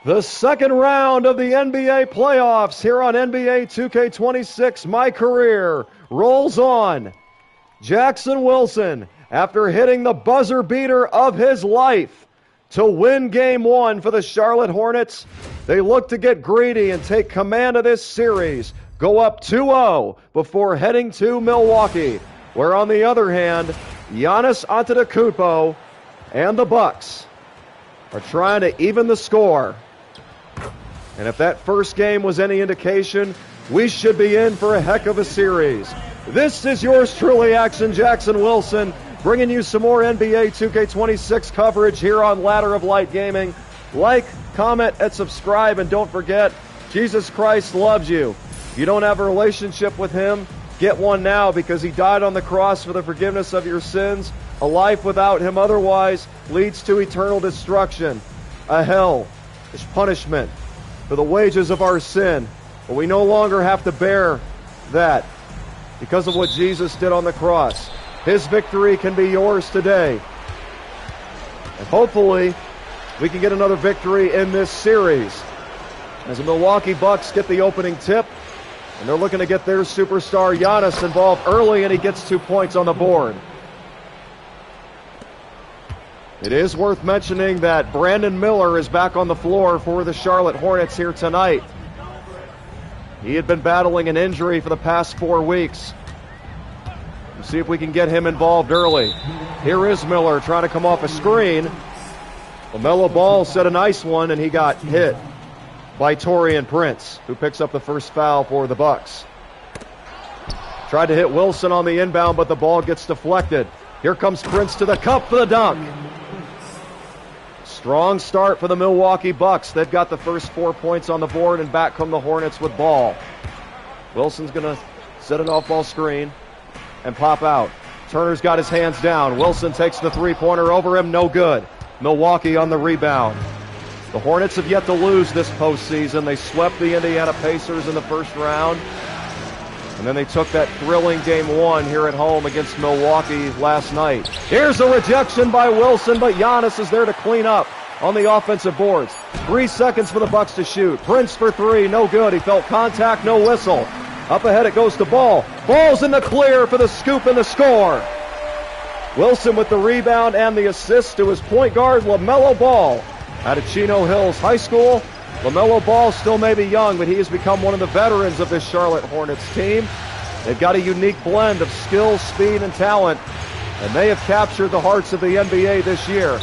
The second round of the NBA playoffs here on NBA 2K26 MyCareer rolls on. Jackson Wilson, after hitting the buzzer beater of his life to win game one for the Charlotte Hornets, they look to get greedy and take command of this series, go up 2-0 before heading to Milwaukee, where on the other hand, Giannis Antetokounmpo and the Bucks are trying to even the score. And if that first game was any indication, we should be in for a heck of a series. This is yours truly, Action Jackson Wilson, bringing you some more NBA 2K26 coverage here on Ladder of Light Gaming. Like, comment, and subscribe, and don't forget, Jesus Christ loves you. If you don't have a relationship with Him, get one now, because He died on the cross for the forgiveness of your sins. A life without Him otherwise leads to eternal destruction, a hell, is punishment for the wages of our sin. But we no longer have to bear that because of what Jesus did on the cross. His victory can be yours today. And hopefully, we can get another victory in this series. As the Milwaukee Bucks get the opening tip, and they're looking to get their superstar Giannis involved early, and he gets 2 points on the board. It is worth mentioning that Brandon Miller is back on the floor for the Charlotte Hornets here tonight. He had been battling an injury for the past 4 weeks. We'll see if we can get him involved early. Here is Miller trying to come off a screen. LaMelo Ball set a nice one, and he got hit by Taurean Prince, who picks up the first foul for the Bucks. Tried to hit Wilson on the inbound, but the ball gets deflected. Here comes Prince to the cup for the dunk. Strong start for the Milwaukee Bucks. They've got the first 4 points on the board, and back come the Hornets with ball. Wilson's going to set an off-ball screen and pop out. Turner's got his hands down. Wilson takes the three-pointer over him. No good. Milwaukee on the rebound. The Hornets have yet to lose this postseason. They swept the Indiana Pacers in the first round. And then they took that thrilling game one here at home against Milwaukee last night. Here's a rejection by Wilson, but Giannis is there to clean up on the offensive boards. 3 seconds for the Bucks to shoot. Prince for three, no good. He felt contact, no whistle. Up ahead it goes to Ball. Ball's in the clear for the scoop and the score. Wilson with the rebound and the assist to his point guard, LaMelo Ball, out of Chino Hills High School. LaMelo Ball still may be young, but he has become one of the veterans of this Charlotte Hornets team. They've got a unique blend of skill, speed, and talent, and they have captured the hearts of the NBA this year.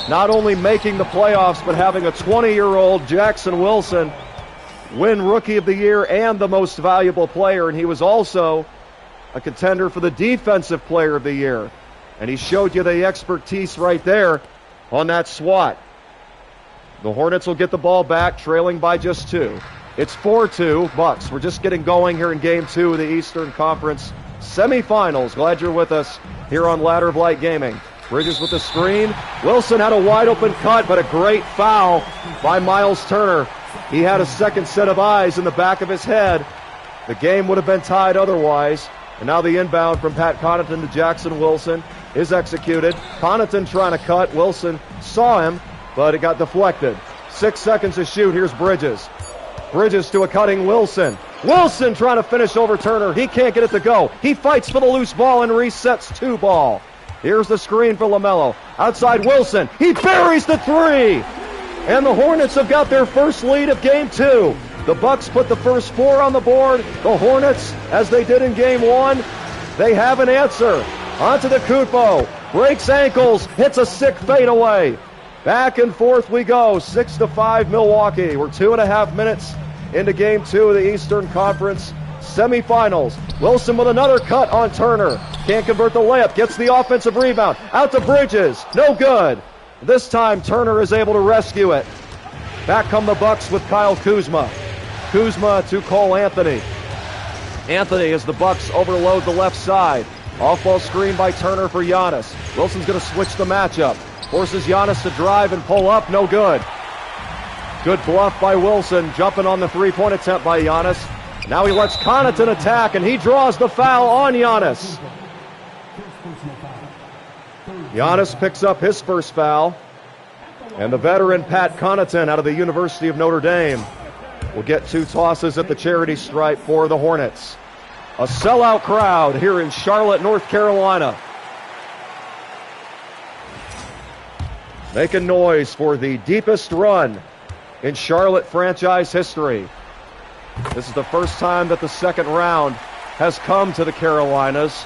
Not only making the playoffs, but having a 20-year-old Jackson Wilson win Rookie of the Year and the Most Valuable Player, and he was also a contender for the Defensive Player of the Year. And he showed you the expertise right there on that swat. The Hornets will get the ball back, trailing by just 2. It's 4-2 Bucks. We're just getting going here in Game 2 of the Eastern Conference semifinals. Glad you're with us here on Ladder of Light Gaming. Bridges with the screen. Wilson had a wide-open cut, but a great foul by Miles Turner. He had a second set of eyes in the back of his head. The game would have been tied otherwise. And now the inbound from Pat Connaughton to Jackson Wilson is executed. Connaughton trying to cut. Wilson saw him, but it got deflected. 6 seconds to shoot. Here's Bridges. Bridges to a cutting Wilson. Wilson trying to finish over Turner. He can't get it to go. He fights for the loose ball and resets 2 ball. Here's the screen for LaMelo. Outside Wilson. He buries the three. And the Hornets have got their first lead of Game 2. The Bucks put the first 4 on the board. The Hornets, as they did in Game 1, they have an answer. Antetokounmpo breaks ankles, hits a sick fadeaway. Back and forth we go, 6-5 Milwaukee. We're 2.5 minutes into Game 2 of the Eastern Conference semifinals. Wilson with another cut on Turner. Can't convert the layup, gets the offensive rebound. Out to Bridges, no good. This time Turner is able to rescue it. Back come the Bucks with Kyle Kuzma. Kuzma to Cole Anthony. Anthony as the Bucks overload the left side. Off-ball screen by Turner for Giannis. Wilson's going to switch the matchup. Forces Giannis to drive and pull up. No good. Good bluff by Wilson. Jumping on the three-point attempt by Giannis. Now he lets Connaughton attack, and he draws the foul on Giannis. Giannis picks up his first foul. And the veteran Pat Connaughton out of the University of Notre Dame will get 2 tosses at the charity stripe for the Hornets. A sellout crowd here in Charlotte, North Carolina. Making noise for the deepest run in Charlotte franchise history. This is the first time that the second round has come to the Carolinas.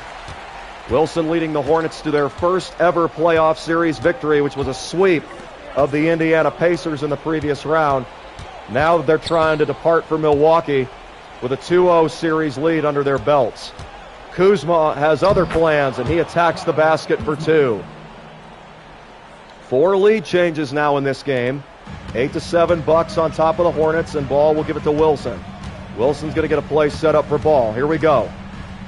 Wilson leading the Hornets to their first ever playoff series victory, which was a sweep of the Indiana Pacers in the previous round. Now they're trying to depart for Milwaukee with a 2-0 series lead under their belts. Kuzma has other plans, and he attacks the basket for 2. 4 lead changes now in this game. 8-7 Bucks on top of the Hornets, and Ball will give it to Wilson. Wilson's going to get a play set up for Ball. Here we go.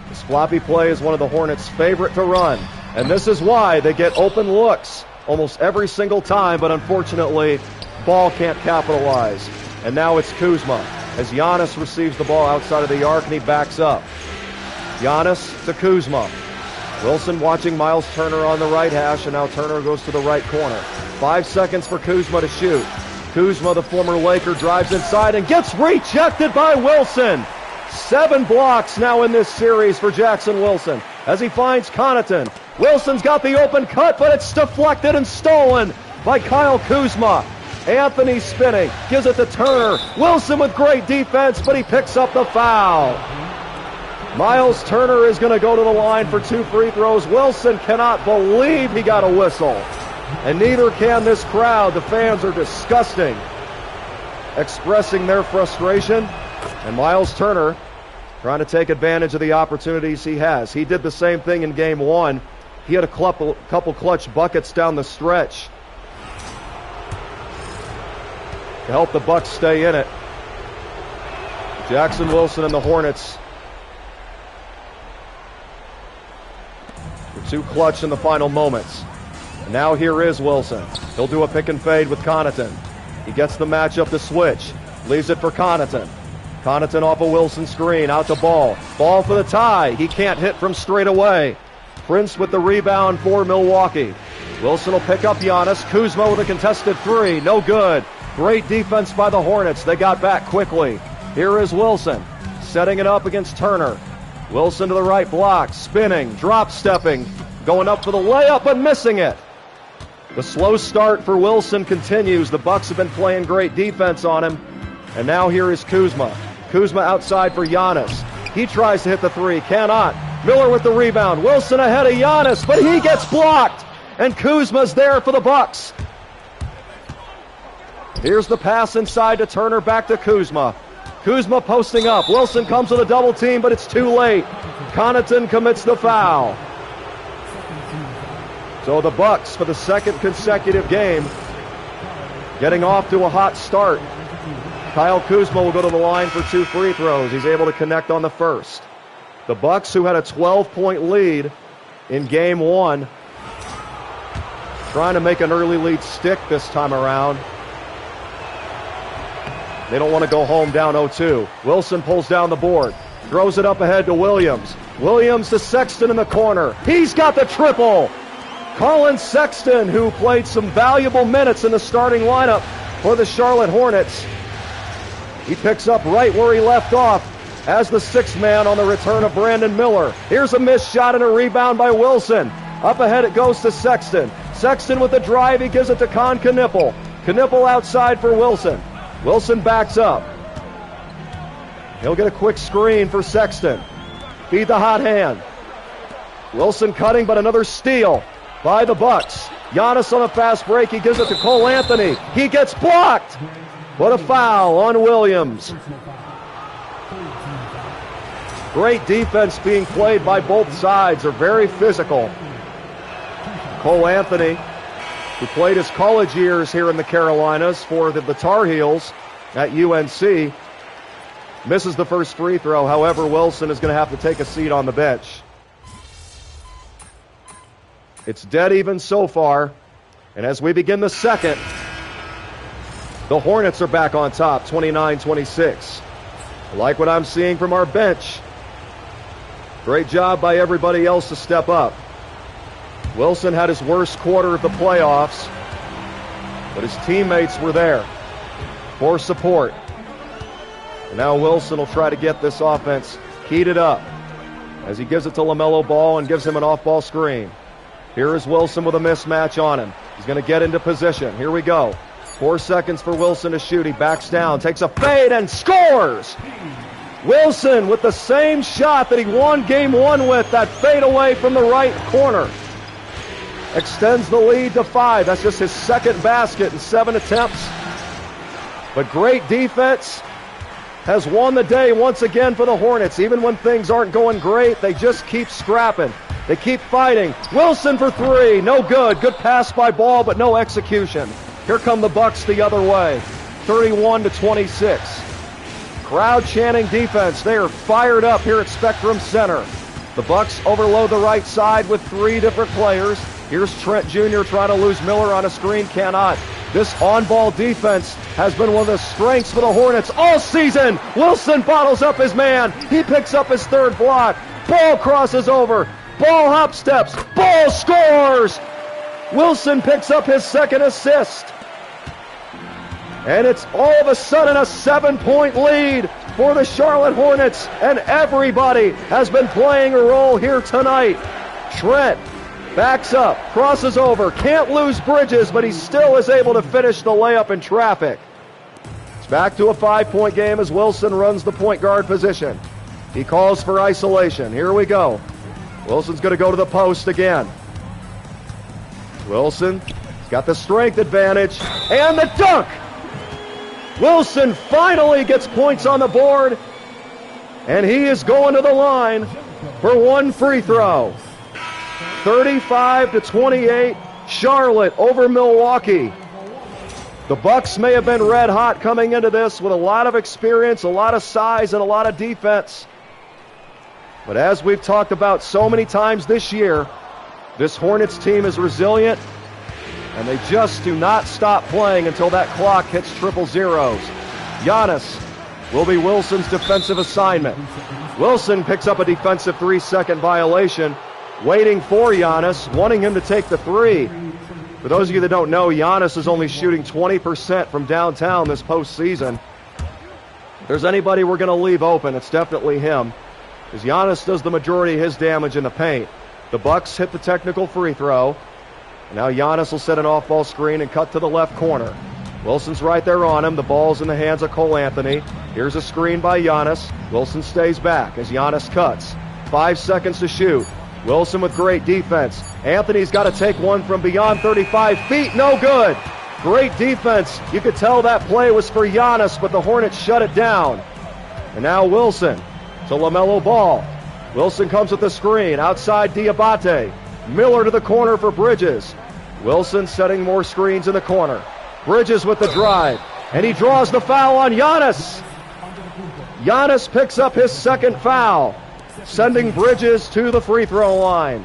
This floppy play is one of the Hornets' favorite to run, and this is why they get open looks almost every single time, but unfortunately, Ball can't capitalize. And now it's Kuzma as Giannis receives the ball outside of the arc, and he backs up. Giannis to Kuzma. Wilson watching Miles Turner on the right hash, and now Turner goes to the right corner. 5 seconds for Kuzma to shoot. Kuzma, the former Laker, drives inside and gets rejected by Wilson. 7 blocks now in this series for Jackson Wilson as he finds Connaughton. Wilson's got the open cut, but it's deflected and stolen by Kyle Kuzma. Anthony spinning, gives it to Turner. Wilson with great defense, but he picks up the foul. Miles Turner is going to go to the line for 2 free throws. Wilson cannot believe he got a whistle. And neither can this crowd. The fans are disgusting, expressing their frustration. And Miles Turner trying to take advantage of the opportunities he has. He did the same thing in game 1. He had a couple clutch buckets down the stretch to help the Bucks stay in it. Jackson Wilson and the Hornets were too clutch in the final moments. And now here is Wilson. He'll do a pick and fade with Connaughton. He gets the matchup to switch. Leaves it for Connaughton. Connaughton off a Wilson screen, out to Ball. Ball for the tie. He can't hit from straight away. Prince with the rebound for Milwaukee. Wilson will pick up Giannis. Kuzma with a contested 3. No good. Great defense by the Hornets. They got back quickly. Here is Wilson setting it up against Turner. Wilson to the right block, spinning, drop stepping, going up for the layup, but missing it. The slow start for Wilson continues. The Bucks have been playing great defense on him. And now here is Kuzma. Kuzma outside for Giannis. He tries to hit the 3, cannot. Miller with the rebound. Wilson ahead of Giannis, but he gets blocked. And Kuzma's there for the Bucks. Here's the pass inside to Turner, back to Kuzma. Kuzma posting up. Wilson comes with a double team, but it's too late. Connaughton commits the foul. So the Bucks, for the second consecutive game, getting off to a hot start. Kyle Kuzma will go to the line for 2 free throws. He's able to connect on the first. The Bucks, who had a 12-point lead in game 1, trying to make an early lead stick this time around. They don't want to go home down 0-2. Wilson pulls down the board, throws it up ahead to Williams. Williams to Sexton in the corner. He's got the triple. Colin Sexton, who played some valuable minutes in the starting lineup for the Charlotte Hornets. He picks up right where he left off as the 6th man on the return of Brandon Miller. Here's a missed shot and a rebound by Wilson. Up ahead it goes to Sexton. Sexton with the drive, he gives it to Con Knippel. Knippel outside for Wilson. Wilson backs up. He'll get a quick screen for Sexton. Feed the hot hand. Wilson cutting, but another steal by the Bucks. Giannis on a fast break. He gives it to Cole Anthony. He gets blocked. What a foul on Williams. Great defense being played by both sides. They're very physical. Cole Anthony, who played his college years here in the Carolinas for the Tar Heels at UNC, misses the first free throw. However, Wilson is going to have to take a seat on the bench. It's dead even so far. And as we begin the second, the Hornets are back on top, 29-26. I like what I'm seeing from our bench. Great job by everybody else to step up. Wilson had his worst quarter of the playoffs, but his teammates were there for support. And now Wilson will try to get this offense heated up as he gives it to LaMelo Ball and gives him an off-ball screen. Here is Wilson with a mismatch on him. He's going to get into position. Here we go. 4 seconds for Wilson to shoot. He backs down, takes a fade, and scores! Wilson with the same shot that he won game 1 with, that fade away from the right corner. Extends the lead to 5. That's just his second basket in 7 attempts. But great defense has won the day once again for the Hornets. Even when things aren't going great, they just keep scrapping. They keep fighting. Wilson for 3. No good. Good pass by Ball, but no execution. Here come the Bucks the other way. 31-26. Crowd chanting defense. They are fired up here at Spectrum Center. The Bucks overload the right side with 3 different players. Here's Trent Jr. trying to lose Miller on a screen. Cannot. This on-ball defense has been one of the strengths for the Hornets all season. Wilson bottles up his man. He picks up his 3rd block. Ball crosses over. Ball hop steps. Ball scores. Wilson picks up his 2nd assist. And it's all of a sudden a 7-point lead for the Charlotte Hornets. And everybody has been playing a role here tonight. Trent backs up, crosses over, can't lose Bridges, but he still is able to finish the layup in traffic. It's back to a 5-point game as Wilson runs the point guard position. He calls for isolation. Here we go. Wilson's going to go to the post again. Wilson's got the strength advantage, and the dunk! Wilson finally gets points on the board, and he is going to the line for 1 free throw. 35-28, Charlotte over Milwaukee. The Bucks may have been red hot coming into this with a lot of experience, a lot of size, and a lot of defense. But as we've talked about so many times this year, this Hornets team is resilient, and they just do not stop playing until that clock hits triple zeros. Giannis will be Wilson's defensive assignment. Wilson picks up a defensive 3-second violation, waiting for Giannis, wanting him to take the 3. For those of you that don't know, Giannis is only shooting 20% from downtown this postseason. If there's anybody we're going to leave open, it's definitely him, because Giannis does the majority of his damage in the paint. The Bucks hit the technical free throw. And now Giannis will set an off-ball screen and cut to the left corner. Wilson's right there on him. The ball's in the hands of Cole Anthony. Here's a screen by Giannis. Wilson stays back as Giannis cuts. 5 seconds to shoot. Wilson with great defense. Anthony's got to take one from beyond 35 feet. No good. Great defense. You could tell that play was for Giannis, but the Hornets shut it down. And now Wilson to LaMelo Ball. Wilson comes with the screen. Outside Diabate. Miller to the corner for Bridges. Wilson setting more screens in the corner. Bridges with the drive. And he draws the foul on Giannis. Giannis picks up his 2nd foul, sending Bridges to the free throw line.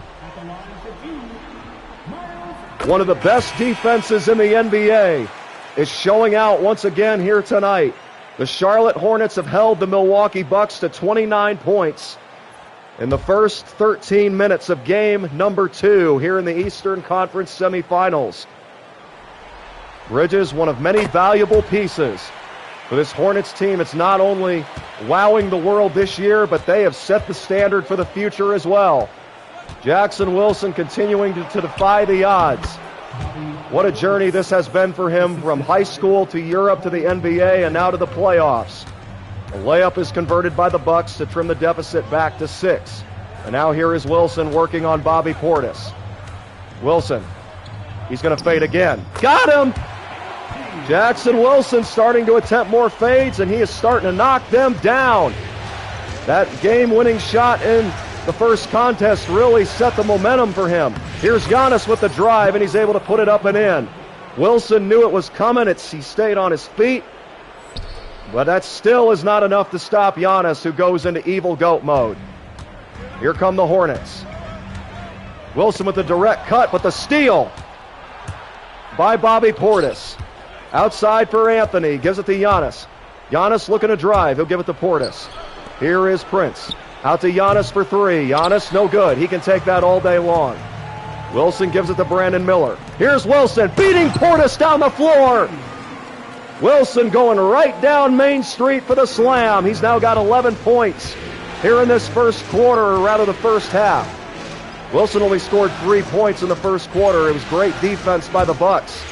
One of the best defenses in the NBA is showing out once again here tonight. The Charlotte Hornets have held the Milwaukee Bucks to 29 points in the first 13 minutes of game number 2 here in the Eastern Conference semifinals. Bridges, one of many valuable pieces for this Hornets team. It's not only wowing the world this year, but they have set the standard for the future as well. Jackson Wilson continuing to defy the odds. What a journey this has been for him, from high school to Europe to the NBA and now to the playoffs. The layup is converted by the Bucks to trim the deficit back to 6. And now here is Wilson working on Bobby Portis. Wilson, he's going to fade again. Got him! Jackson Wilson starting to attempt more fades, and he is starting to knock them down. That game-winning shot in the first contest really set the momentum for him. Here's Giannis with the drive, and he's able to put it up and in. Wilson knew it was coming. He stayed on his feet. But that still is not enough to stop Giannis, who goes into evil goat mode. Here come the Hornets. Wilson with the direct cut, but the steal by Bobby Portis. Outside for Anthony, gives it to Giannis. Giannis looking to drive, he'll give it to Portis. Here is Prince. Out to Giannis for 3. Giannis, no good. He can take that all day long. Wilson gives it to Brandon Miller. Here's Wilson beating Portis down the floor. Wilson going right down Main Street for the slam. He's now got 11 points here in this first quarter, or rather the first half. Wilson only scored 3 points in the first quarter. It was great defense by the Bucks.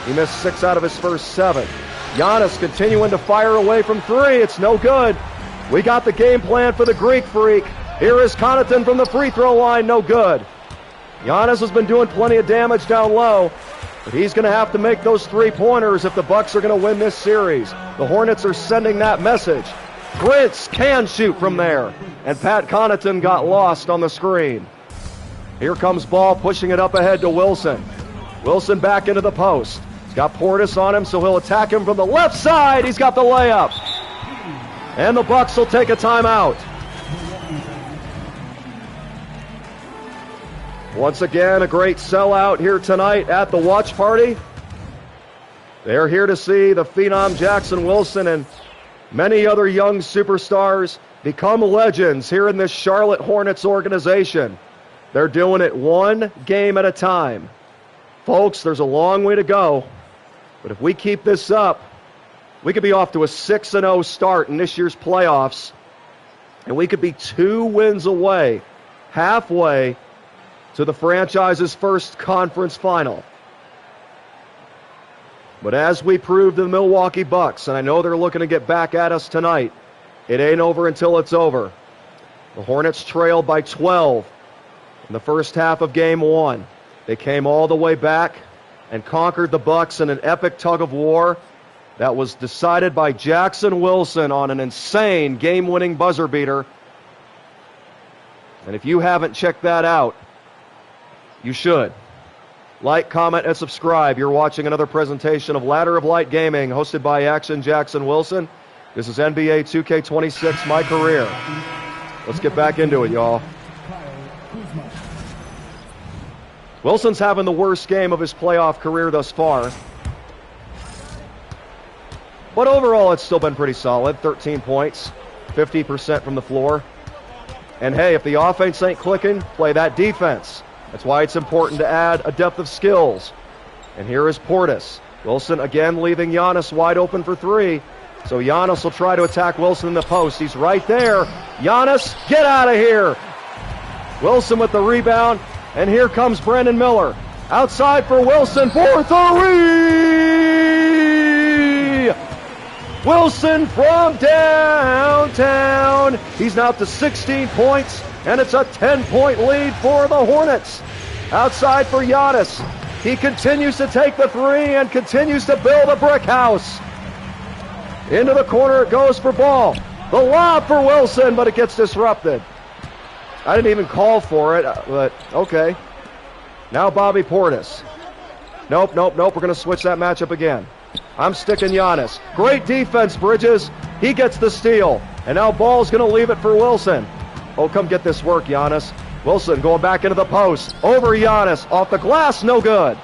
He missed 6 out of his first 7. Giannis continuing to fire away from 3. It's no good. We got the game plan for the Greek Freak. Here is Connaughton from the free throw line. No good. Giannis has been doing plenty of damage down low, but he's going to have to make those 3-pointers if the Bucks are going to win this series. The Hornets are sending that message. Prince can shoot from there, and Pat Connaughton got lost on the screen. Here comes Ball pushing it up ahead to Wilson. Wilson back into the post. He's got Portis on him, so he'll attack him from the left side. He's got the layup. And the Bucks will take a timeout. Once again, a great sellout here tonight at the watch party. They're here to see the phenom Jackson Wilson and many other young superstars become legends here in this Charlotte Hornets organization. They're doing it one game at a time. Folks, there's a long way to go, but if we keep this up, we could be off to a 6-0 start in this year's playoffs, and we could be 2 wins away, halfway to the franchise's first conference final. But as we proved to the Milwaukee Bucks, and I know they're looking to get back at us tonight, it ain't over until it's over. The Hornets trailed by 12 in the first half of Game 1. They came all the way back and conquered the Bucks in an epic tug-of-war that was decided by Jackson Wilson on an insane game-winning buzzer beater. And if you haven't checked that out, you should. Like, comment, and subscribe. You're watching another presentation of Ladder of Light Gaming, hosted by Action Jackson Wilson. This is NBA 2K26, MyCareer. Let's get back into it, y'all. Wilson's having the worst game of his playoff career thus far. But overall, it's still been pretty solid. 13 points, 50% from the floor. And hey, if the offense ain't clicking, play that defense. That's why it's important to add a depth of skills. And here is Portis. Wilson again leaving Giannis wide open for 3. So Giannis will try to attack Wilson in the post. He's right there. Giannis, get out of here. Wilson with the rebound. And here comes Brandon Miller. Outside for Wilson for 3. Wilson from downtown. He's now up to 16 points. And it's a 10-point lead for the Hornets. Outside for Giannis. He continues to take the 3 and continues to build a brick house. Into the corner it goes for Ball. The lob for Wilson, but it gets disrupted. I didn't even call for it, but okay. Now Bobby Portis. Nope. We're going to switch that matchup again. I'm sticking Giannis. Great defense, Bridges. He gets the steal. And now Ball's going to leave it for Wilson. Oh, come get this work, Giannis. Wilson going back into the post. Over Giannis. Off the glass, no good.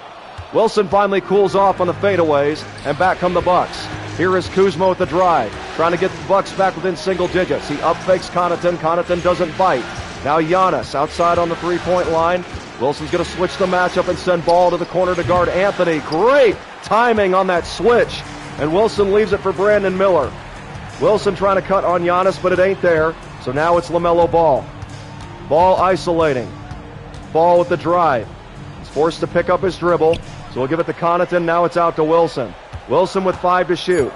Wilson finally cools off on the fadeaways, and back come the Bucks. Here is Kuzma with the drive, trying to get the Bucks back within single digits. He up-fakes Connaughton. Connaughton doesn't bite. Now Giannis outside on the three-point line. Wilson's going to switch the matchup and send Ball to the corner to guard Anthony. Great timing on that switch. And Wilson leaves it for Brandon Miller. Wilson trying to cut on Giannis, but it ain't there. So now it's LaMelo Ball. Ball isolating. Ball with the drive. He's forced to pick up his dribble. So we'll give it to Connaughton. Now it's out to Wilson. Wilson with 5 to shoot.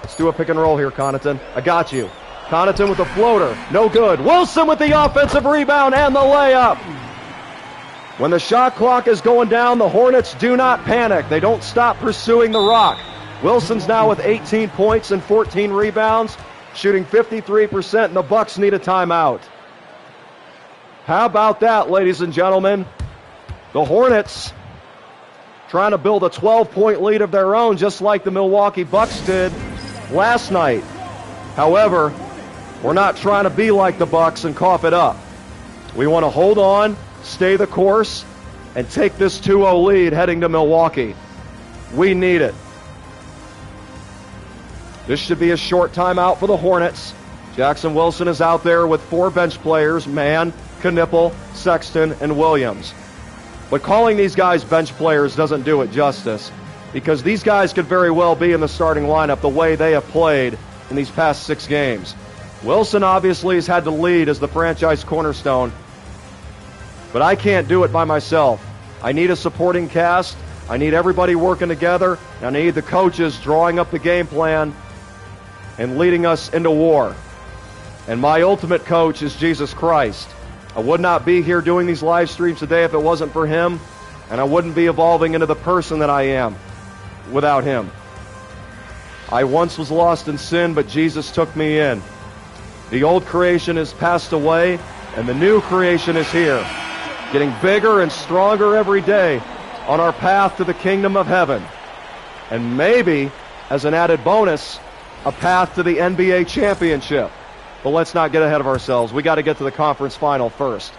Let's do a pick and roll here, Connaughton. I got you. Connaughton with the floater. No good. Wilson with the offensive rebound and the layup. When the shot clock is going down, the Hornets do not panic. They don't stop pursuing the rock. Wilson's now with 18 points and 14 rebounds, shooting 53%, and the Bucks need a timeout. How about that, ladies and gentlemen? The Hornets trying to build a 12-point lead of their own, just like the Milwaukee Bucks did last night. However, we're not trying to be like the Bucks and cough it up. We want to hold on, stay the course, and take this 2-0 lead heading to Milwaukee. We need it. This should be a short timeout for the Hornets. Jackson Wilson is out there with 4 bench players, Mann, Knipple, Sexton, and Williams. But calling these guys bench players doesn't do it justice, because these guys could very well be in the starting lineup the way they have played in these past 6 games. Wilson obviously has had to lead as the franchise cornerstone, but I can't do it by myself. I need a supporting cast. I need everybody working together, and I need the coaches drawing up the game plan and leading us into war. And my ultimate coach is Jesus Christ. I would not be here doing these live streams today if it wasn't for him, and I wouldn't be evolving into the person that I am without him. I once was lost in sin, but Jesus took me in. The old creation has passed away, and the new creation is here, getting bigger and stronger every day on our path to the kingdom of heaven. And maybe, as an added bonus, a path to the NBA championship. But let's not get ahead of ourselves. We got to get to the conference final first.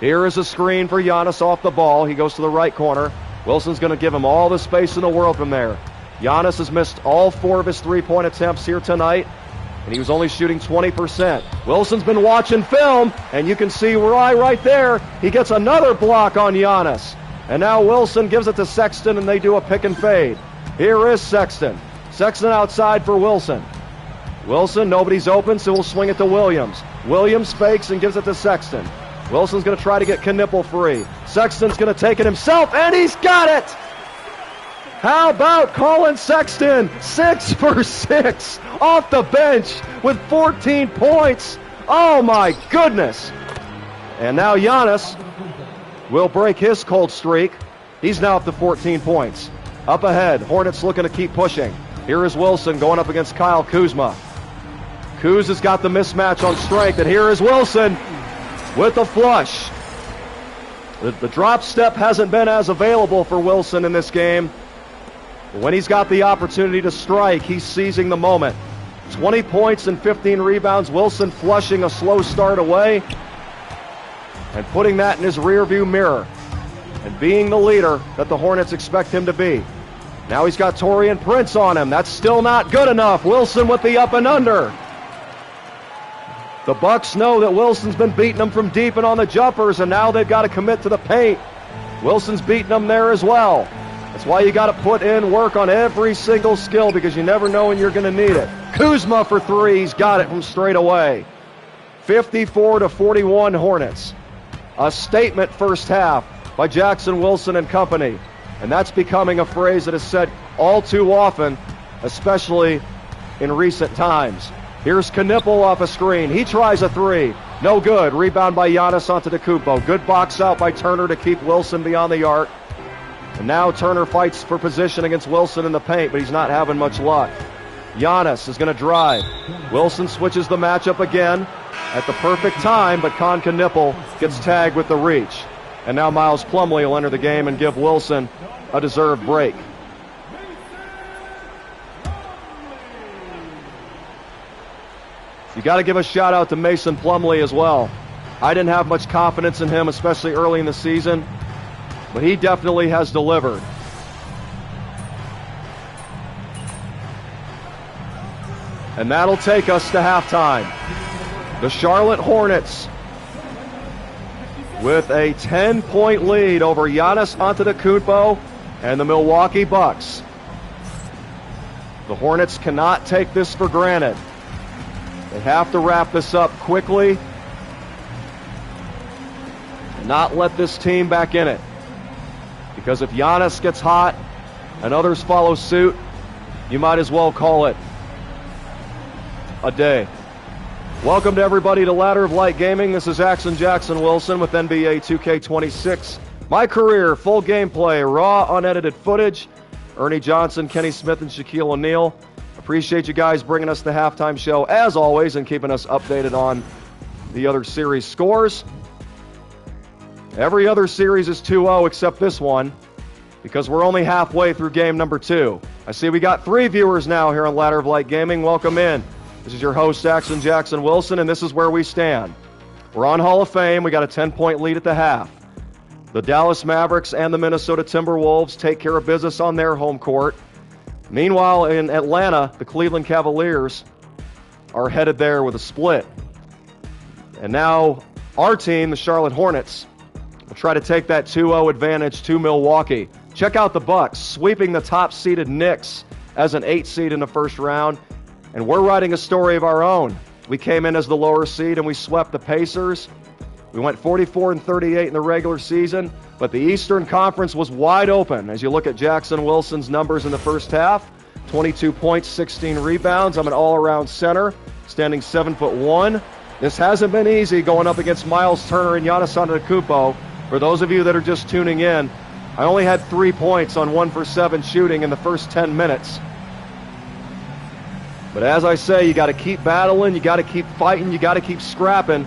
Here is a screen for Giannis off the ball. He goes to the right corner. Wilson's going to give him all the space in the world from there. Giannis has missed all 4 of his three-point attempts here tonight, and he was only shooting 20%. Wilson's been watching film, and you can see right there. He gets another block on Giannis. And now Wilson gives it to Sexton, and they do a pick and fade. Here is Sexton. Sexton outside for Wilson. Wilson, nobody's open, so we'll swing it to Williams. Williams fakes and gives it to Sexton. Wilson's going to try to get Knipple free. Sexton's going to take it himself, and he's got it! How about Colin Sexton? 6 for 6 off the bench with 14 points. Oh my goodness. And now Giannis will break his cold streak. He's now up to 14 points. Up ahead, Hornets looking to keep pushing. Here is Wilson going up against Kyle Kuzma. Kuz has got the mismatch on strength, and here is Wilson with the flush. The drop step hasn't been as available for Wilson in this game. But when he's got the opportunity to strike, he's seizing the moment. 20 points and 15 rebounds. Wilson flushing a slow start away and putting that in his rearview mirror and being the leader that the Hornets expect him to be. Now he's got Taurean Prince on him. That's still not good enough. Wilson with the up and under. The Bucks know that Wilson's been beating them from deep and on the jumpers, and now they've got to commit to the paint. Wilson's beating them there as well. That's why you got to put in work on every single skill, because you never know when you're going to need it. Kuzma for 3. He's got it from straight away. 54-41 Hornets. A statement first half by Jackson Wilson and company. And that's becoming a phrase that is said all too often, especially in recent times. Here's Knipple off a screen. He tries a 3. No good. Rebound by Giannis Antetokounmpo. Good box out by Turner to keep Wilson beyond the arc. And now Turner fights for position against Wilson in the paint, but he's not having much luck. Giannis is going to drive. Wilson switches the matchup again at the perfect time, but Con Knipple gets tagged with the reach. And now Miles Plumlee will enter the game and give Wilson a deserved break. You got to give a shout out to Mason Plumlee as well. I didn't have much confidence in him, especially early in the season, but he definitely has delivered. And that'll take us to halftime. The Charlotte Hornets with a 10-point lead over Giannis Antetokounmpo and the Milwaukee Bucks. The Hornets cannot take this for granted. They have to wrap this up quickly and not let this team back in it. Because if Giannis gets hot and others follow suit, you might as well call it a day. Welcome to everybody to Ladder of Light Gaming. This is Jackson Wilson with NBA 2K26. My career, full gameplay, raw, unedited footage. Ernie Johnson, Kenny Smith, and Shaquille O'Neal. Appreciate you guys bringing us the halftime show, as always, and keeping us updated on the other series scores. Every other series is 2-0 except this one, because we're only halfway through game number 2. I see we got 3 viewers now here on Ladder of Light Gaming. Welcome in. This is your host, Jackson Wilson, and this is where we stand. We're on Hall of Fame. We got a 10-point lead at the half. The Dallas Mavericks and the Minnesota Timberwolves take care of business on their home court. Meanwhile, in Atlanta, the Cleveland Cavaliers are headed there with a split. And now our team, the Charlotte Hornets, will try to take that 2-0 advantage to Milwaukee. Check out the Bucks sweeping the top-seeded Knicks as an 8 seed in the first round, and we're writing a story of our own. We came in as the lower seed and we swept the Pacers. We went 44-38 in the regular season, but the Eastern Conference was wide open. As you look at Jackson Wilson's numbers in the first half, 22 points, 16 rebounds. I'm an all-around center, standing 7'1". This hasn't been easy going up against Miles Turner and Giannis Antetokounmpo. For those of you that are just tuning in, I only had 3 points on 1 for 7 shooting in the first 10 minutes. But as I say, you got to keep battling, you got to keep fighting, you got to keep scrapping.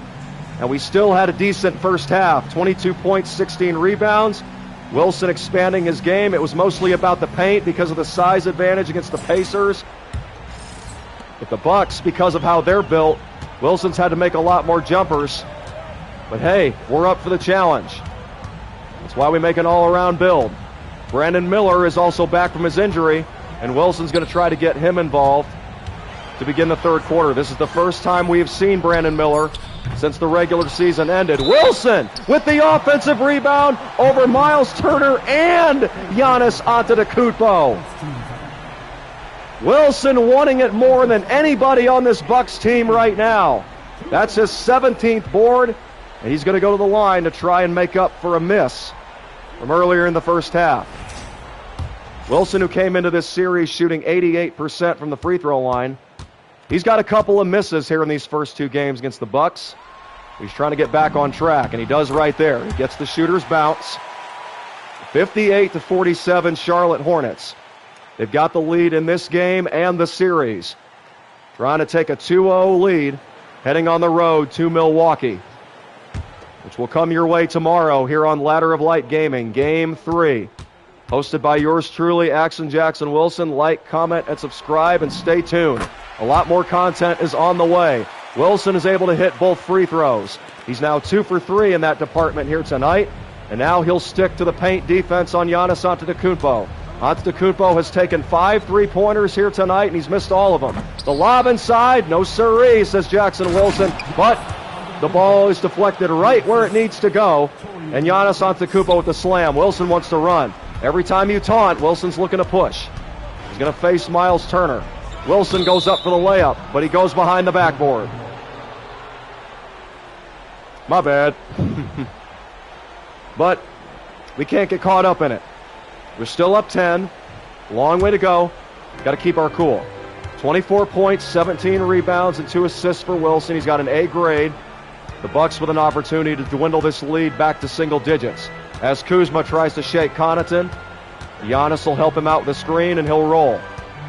And we still had a decent first half. 22 points, 16 rebounds. Wilson expanding his game. It was mostly about the paint because of the size advantage against the Pacers. But the Bucks, because of how they're built, Wilson's had to make a lot more jumpers. But hey, we're up for the challenge. That's why we make an all-around build. Brandon Miller is also back from his injury, and Wilson's going to try to get him involved to begin the third quarter. This is the first time we have seen Brandon Miller since the regular season ended. Wilson with the offensive rebound over Miles Turner and Giannis Antetokounmpo. Wilson wanting it more than anybody on this Bucks team right now. That's his 17th board, and he's going to go to the line to try and make up for a miss from earlier in the first half. Wilson, who came into this series shooting 88% from the free throw line, he's got a couple of misses here in these first 2 games against the Bucks. He's trying to get back on track, and he does right there. He gets the shooter's bounce. 58-47 Charlotte Hornets. They've got the lead in this game and the series. Trying to take a 2-0 lead, heading on the road to Milwaukee, which will come your way tomorrow here on Ladder of Light Gaming, Game 3. Hosted by yours truly, Axon Jackson Wilson. Like, comment, and subscribe, and stay tuned. A lot more content is on the way. Wilson is able to hit both free throws. He's now 2 for 3 in that department here tonight, and now he'll stick to the paint defense on Giannis Antetokounmpo. Antetokounmpo has taken 5 three-pointers here tonight, and he's missed all of them. The lob inside, no siree, says Jackson Wilson, but the ball is deflected right where it needs to go, and Giannis Antetokounmpo with the slam. Wilson wants to run. Every time you taunt, Wilson's looking to push. He's going to face Miles Turner. Wilson goes up for the layup, but he goes behind the backboard. My bad. But we can't get caught up in it. We're still up 10. Long way to go. Got to keep our cool. 24 points, 17 rebounds, and 2 assists for Wilson. He's got an A grade. The Bucks with an opportunity to dwindle this lead back to single digits. As Kuzma tries to shake Connaughton, Giannis will help him out with the screen, and he'll roll.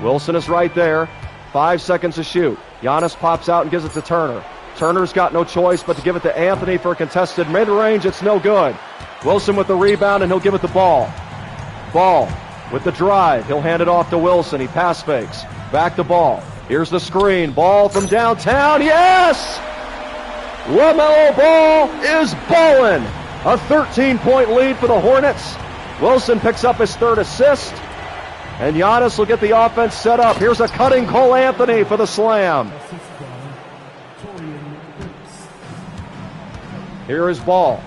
Wilson is right there. 5 seconds to shoot. Giannis pops out and gives it to Turner. Turner's got no choice but to give it to Anthony for a contested mid-range. It's no good. Wilson with the rebound, and he'll give it the Ball. Ball with the drive. He'll hand it off to Wilson. He pass fakes. Back to Ball. Here's the screen. Ball from downtown. Yes! LaMelo Ball is ballin'. A 13-point lead for the Hornets. Wilson picks up his 3rd assist. And Giannis will get the offense set up. Here's a cutting Cole Anthony for the slam. Here is Ball.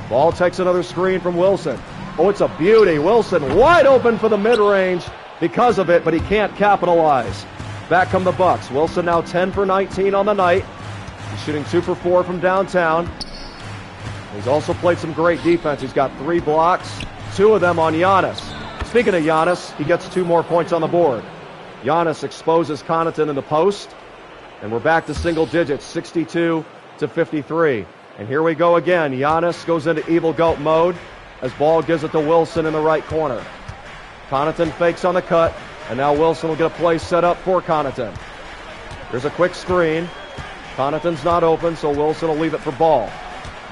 Ball takes another screen from Wilson. Oh, it's a beauty. Wilson wide open for the mid-range because of it, but he can't capitalize. Back come the Bucks. Wilson now 10 for 19 on the night. He's shooting 2 for 4 from downtown. He's also played some great defense. He's got 3 blocks, 2 of them on Giannis. Speaking of Giannis, he gets 2 more points on the board. Giannis exposes Connaughton in the post, and we're back to single digits, 62-53. And here we go again. Giannis goes into evil goat mode as Ball gives it to Wilson in the right corner. Connaughton fakes on the cut, and now Wilson will get a play set up for Connaughton. Here's a quick screen. Connaughton's not open, so Wilson will leave it for Ball.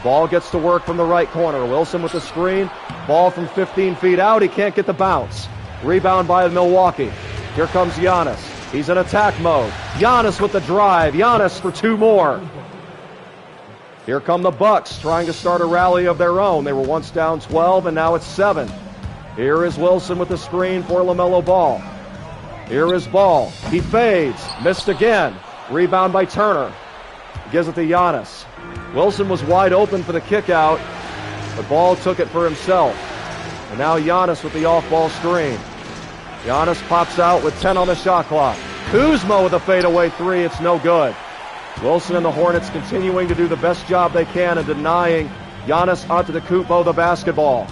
Ball gets to work from the right corner. Wilson with the screen. Ball from 15 feet out. He can't get the bounce. Rebound by Milwaukee. Here comes Giannis. He's in attack mode. Giannis with the drive. Giannis for 2 more. Here come the Bucks trying to start a rally of their own. They were once down 12, and now it's 7. Here is Wilson with the screen for LaMelo Ball. Here is Ball. He fades. Missed again. Rebound by Turner. Gives it to Giannis. Wilson was wide open for the kick out, but Ball took it for himself. And now Giannis with the off-ball screen. Giannis pops out with 10 on the shot clock. Kuzma with a fadeaway three. It's no good. Wilson and the Hornets continuing to do the best job they can in denying Giannis Antetokounmpo the basketball.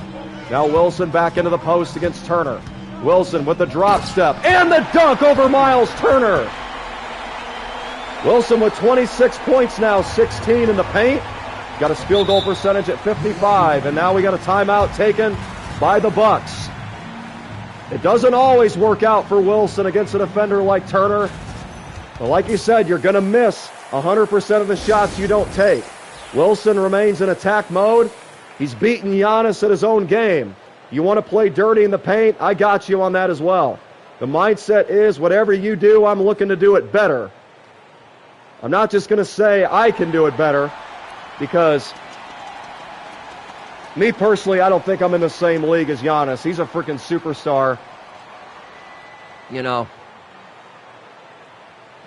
Now Wilson back into the post against Turner. Wilson with the drop step and the dunk over Miles Turner. Wilson with 26 points now, 16 in the paint. Got his field goal percentage at 55, and now we got a timeout taken by the Bucks. It doesn't always work out for Wilson against a defender like Turner. But like you said, you're going to miss 100% of the shots you don't take. Wilson remains in attack mode. He's beaten Giannis at his own game. You want to play dirty in the paint? I got you on that as well. The mindset is whatever you do, I'm looking to do it better. I'm not just going to say I can do it better, because me personally, I don't think I'm in the same league as Giannis. He's a freaking superstar. You know.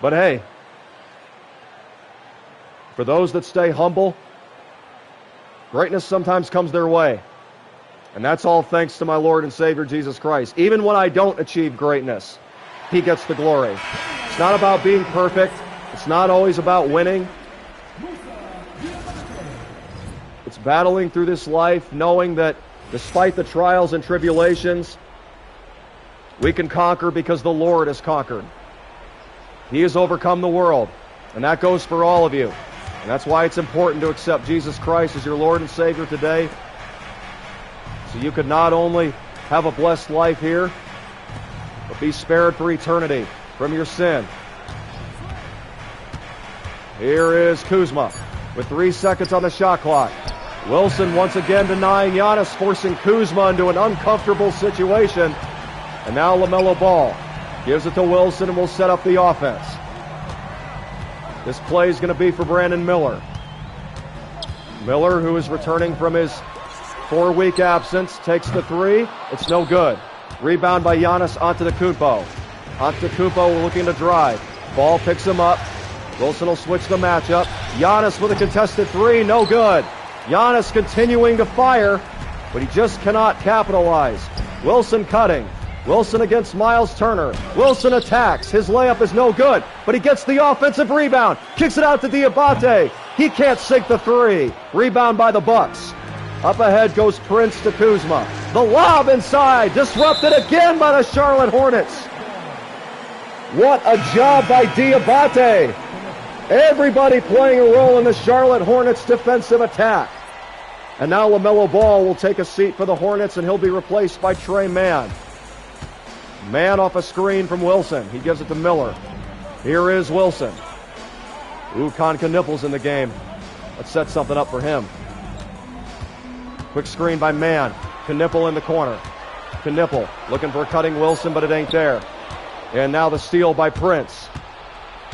But hey, for those that stay humble, greatness sometimes comes their way. And that's all thanks to my Lord and Savior, Jesus Christ. Even when I don't achieve greatness, He gets the glory. It's not about being perfect. It's not always about winning. It's battling through this life, knowing that despite the trials and tribulations, we can conquer because the Lord has conquered. He has overcome the world, and that goes for all of you. And that's why it's important to accept Jesus Christ as your Lord and Savior today, so you could not only have a blessed life here, but be spared for eternity from your sin. Here is Kuzma with 3 seconds on the shot clock. Wilson once again denying Giannis, forcing Kuzma into an uncomfortable situation. And now LaMelo Ball gives it to Wilson and will set up the offense. This play is going to be for Brandon Miller. Miller, who is returning from his 4-week absence, takes the three. It's no good. Rebound by Giannis Antetokounmpo. Antetokounmpo looking to drive. Ball picks him up. Wilson will switch the matchup. Giannis with a contested three, no good. Giannis continuing to fire, but he just cannot capitalize. Wilson cutting. Wilson against Miles Turner. Wilson attacks. His layup is no good, but he gets the offensive rebound. Kicks it out to Diabate. He can't sink the three. Rebound by the Bucks. Up ahead goes Prince to Kuzma. The lob inside. Disrupted again by the Charlotte Hornets. What a job by Diabate. Everybody playing a role in the Charlotte Hornets defensive attack. And now LaMelo Ball will take a seat for the Hornets, and he'll be replaced by Trey Mann. Mann off a screen from Wilson. He gives it to Miller. Here is Wilson. Nipples in the game. Let's set something up for him. Quick screen by Mann. Knipple in the corner. Knipple looking for a cutting Wilson, but it ain't there. And now the steal by Prince.